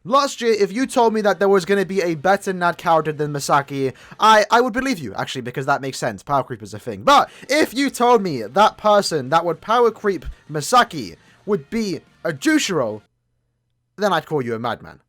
Last year, if you told me that there was going to be a better NAD character than Misaki, I would believe you, actually, because that makes sense. Power creep is a thing. But if you told me that person that would power creep Misaki would be a Jushiro, then I'd call you a madman.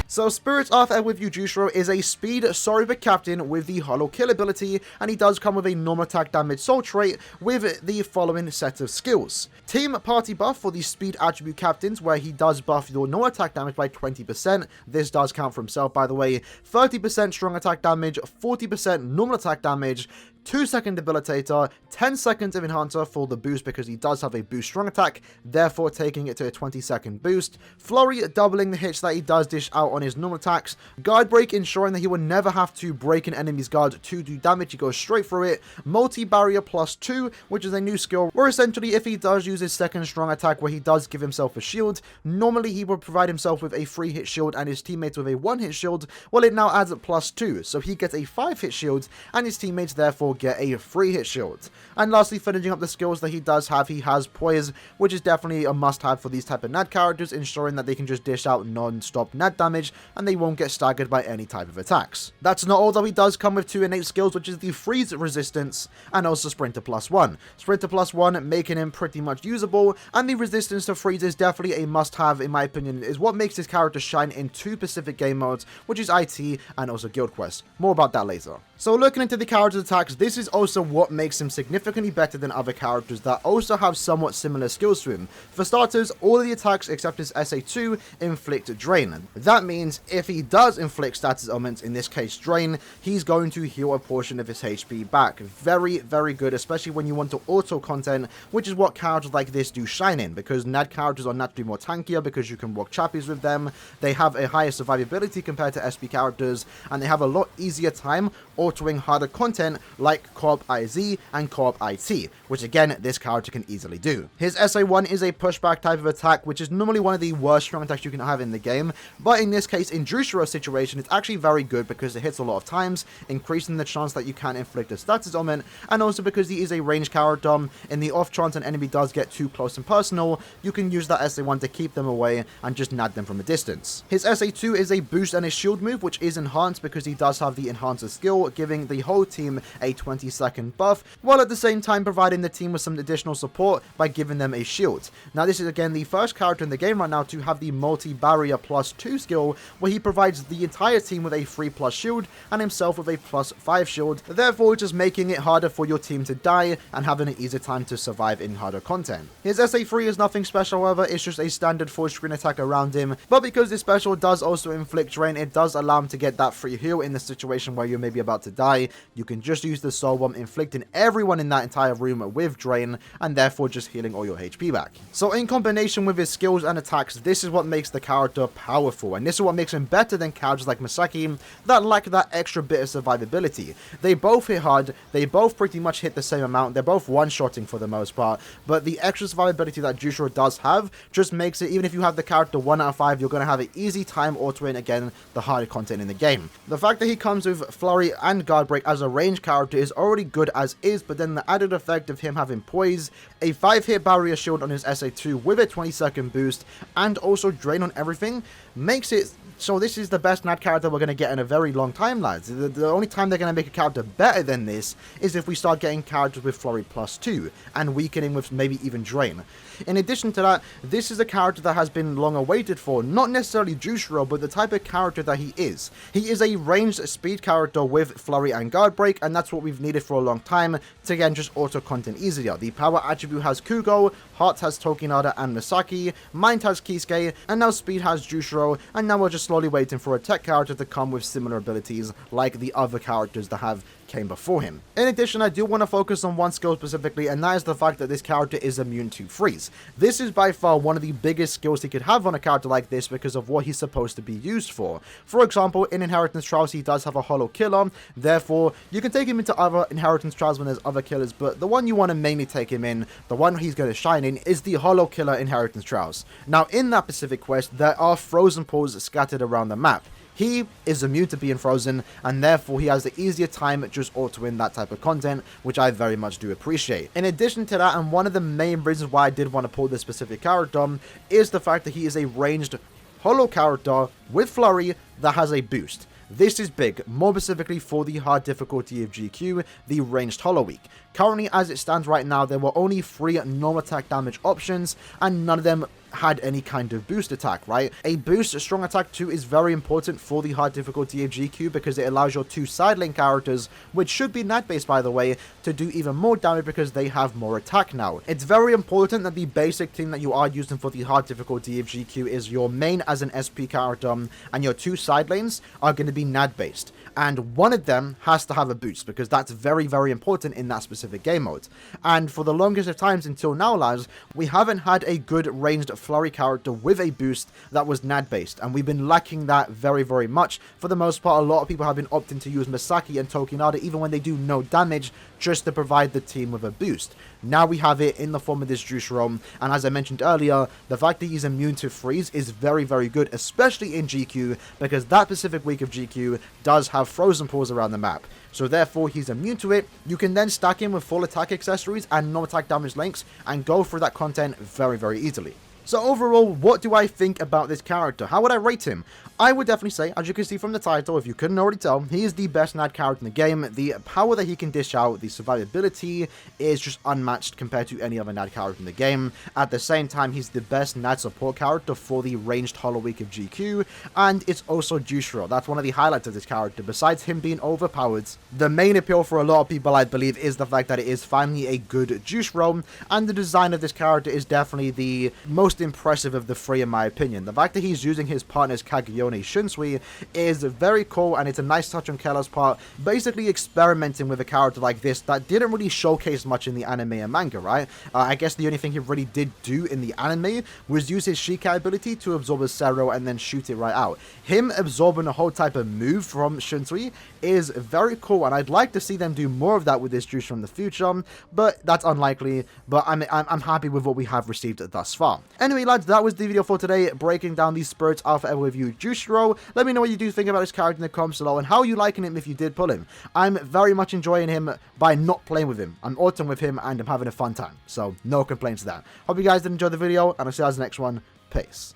So Spirit Arthur with you Jushiro is a speed Soruba captain with the Hollow Kill ability, and he does come with a normal attack damage soul trait with the following set of skills. Team Party buff for the speed attribute captains, where he does buff your normal attack damage by 20%. This does count for himself, by the way. 30% strong attack damage, 40% normal attack damage, 2-second debilitator, 10 seconds of enhancer for the boost because he does have a boost strong attack, therefore taking it to a 20-second boost. Flurry doubling the hits that he does dish out on his normal attacks. Guard break ensuring that he will never have to break an enemy's guard to do damage, he goes straight through it. Multi-barrier +2, which is a new skill where essentially if he does use his second strong attack where he does give himself a shield, normally he would provide himself with a 3-hit shield and his teammates with a 1-hit shield. Well, it now adds a +2, so he gets a 5-hit shield and his teammates therefore get a 3-hit shield. And lastly, finishing up the skills that he does have, he has Poise, which is definitely a must-have for these type of NAD characters, ensuring that they can just dish out non-stop NAD damage and they won't get staggered by any type of attacks. That's not all though, he does come with 2 innate skills, which is the Freeze Resistance and also Sprinter +1. Sprinter +1 making him pretty much usable, and the resistance to freeze is definitely a must-have in my opinion, is what makes this character shine in 2 specific game modes, which is IT and also Guild Quest. More about that later. So looking into the character's attacks, this is also what makes him significantly better than other characters that also have somewhat similar skills to him. For starters, all of the attacks except his SA2 inflict Drain. That means if he does inflict status elements, in this case Drain, he's going to heal a portion of his HP back. Very, very good, especially when you want to auto content, which is what characters like this do shine in, because NAD characters are naturally more tankier because you can walk chappies with them, they have a higher survivability compared to SP characters, and they have a lot easier time autoing harder content like Co-op IZ and Co-op IT, which again, this character can easily do. His SA1 is a pushback type of attack, which is normally one of the worst strong attacks you can have in the game, but in this case, in Jushiro's situation, it's actually very good because it hits a lot of times, increasing the chance that you can inflict a status ailment, and also because he is a ranged character, in the off chance an enemy does get too close and personal, you can use that SA1 to keep them away and just NAD them from a distance. His SA2 is a boost and a shield move, which is enhanced because he does have the enhancer skill, giving the whole team a 20-second buff, while at the same time providing the team with some additional support by giving them a shield. Now this is again the first character in the game right now to have the multi-barrier +2 skill, where he provides the entire team with a 3+ shield and himself with a +5 shield, therefore just making it harder for your team to die and having an easier time to survive in harder content. His SA3 is nothing special, however, it's just a standard full screen attack around him, but because this special does also inflict Drain, it does allow him to get that free heal in the situation where you're maybe about to die. You can just use the Soul Bomb, inflicting everyone in that entire room with Drain, and therefore just healing all your HP back. So in combination with his skills and attacks, this is what makes the character powerful, and this is what makes him better than characters like Misaki that lack that extra bit of survivability. They both hit hard, they both pretty much hit the same amount, they're both one-shotting for the most part, but the extra survivability that Jushiro does have just makes it, even if you have the character 1 out of 5, you're going to have an easy time autoing again the harder content in the game. The fact that he comes with Flurry and Guard Break as a ranged character is already good as is, but then the added effect of him having Poise, a 5-hit barrier shield on his SA2 with a 20-second boost, and also Drain on everything, makes it so this is the best NAD character we're going to get in a very long time, lads. The only time they're going to make a character better than this is if we start getting characters with Flurry +2 and weakening with maybe even Drain. In addition to that, this is a character that has been long awaited for, not necessarily Jushiro, but the type of character that he is. He is a ranged speed character with Flurry and Guard Break, and that's what we've needed for a long time to again just auto content easier. The power attribute has Kugo, Heart has Tokinada and Misaki, Mind has Kisuke, and now Speed has Jushiro, and now we're just slowly waiting for a tech character to come with similar abilities like the other characters that have came before him. In addition, I do want to focus on one skill specifically, and that is the fact that this character is immune to freeze. This is by far one of the biggest skills he could have on a character like this because of what he's supposed to be used for. For example, in Inheritance Trials, he does have a Hollow Killer, therefore you can take him into other Inheritance Trials when there's other killers, but the one you want to mainly take him in, the one he's going to shine in, is the Hollow Killer Inheritance Trials. Now, in that specific quest, there are frozen pools scattered around the map. he is immune to being frozen, and therefore he has the easier time just autoing that type of content, which I very much do appreciate. In addition to that, and one of the main reasons why I did want to pull this specific character, is the fact that he is a ranged holo character with flurry that has a boost. This is big, more specifically for the hard difficulty of GQ, the ranged holo week. Currently, as it stands right now, there were only 3 normal attack damage options, and none of them had any kind of boost attack, right? A boost strong attack 2 is very important for the hard difficulty of GQ because it allows your 2 side lane characters, which should be NAD based by the way, to do even more damage because they have more attack now. It's very important that the basic thing that you are using for the hard difficulty of GQ is your main as an SP character, and your 2 side lanes are going to be NAD based. And one of them has to have a boost because that's very, very important in that specific game mode. And for the longest of times until now, lads, we haven't had a good ranged flurry character with a boost that was NAD based, and we've been lacking that very, very much. For the most part, a lot of people have been opting to use Misaki and Tokinada even when they do no damage, just to provide the team with a boost. Now we have it in the form of this Jushiro, and as I mentioned earlier, the fact that he's immune to freeze is very, very good, especially in GQ, because that specific week of GQ does have frozen pools around the map. So therefore, he's immune to it. You can then stack him with full attack accessories and no attack damage links, and go through that content very, very easily. So overall, what do I think about this character? How would I rate him? I would definitely say, as you can see from the title, if you couldn't already tell, he is the best NAD character in the game. The power that he can dish out, the survivability, is just unmatched compared to any other NAD character in the game. At the same time, he's the best NAD support character for the ranged holo week of GQ, and it's also Jushiro. That's one of the highlights of this character. Besides him being overpowered, the main appeal for a lot of people, I believe, is the fact that it is finally a good Jushiro, and the design of this character is definitely the most impressive of the 3 in my opinion. The fact that he's using his partner's Kageyone Shunsui is very cool, and it's a nice touch on Keller's part, basically experimenting with a character like this that didn't really showcase much in the anime and manga, right? I guess the only thing he really did do in the anime was use his Shikai ability to absorb a Sero and then shoot it right out. Him absorbing a whole type of move from Shunsui is very cool, and I'd like to see them do more of that with this juice from the future, but that's unlikely. But I'm happy with what we have received thus far. Anyway, lads, that was the video for today, breaking down the Spirits Alpha Ever Review Jushiro. Let me know what you do think about this character in the comments below, and how you liking him if you did pull him. I'm very much enjoying him by not playing with him. I'm ulting with him, and I'm having a fun time, so no complaints to that. Hope you guys did enjoy the video, and I'll see you guys in the next one. Peace.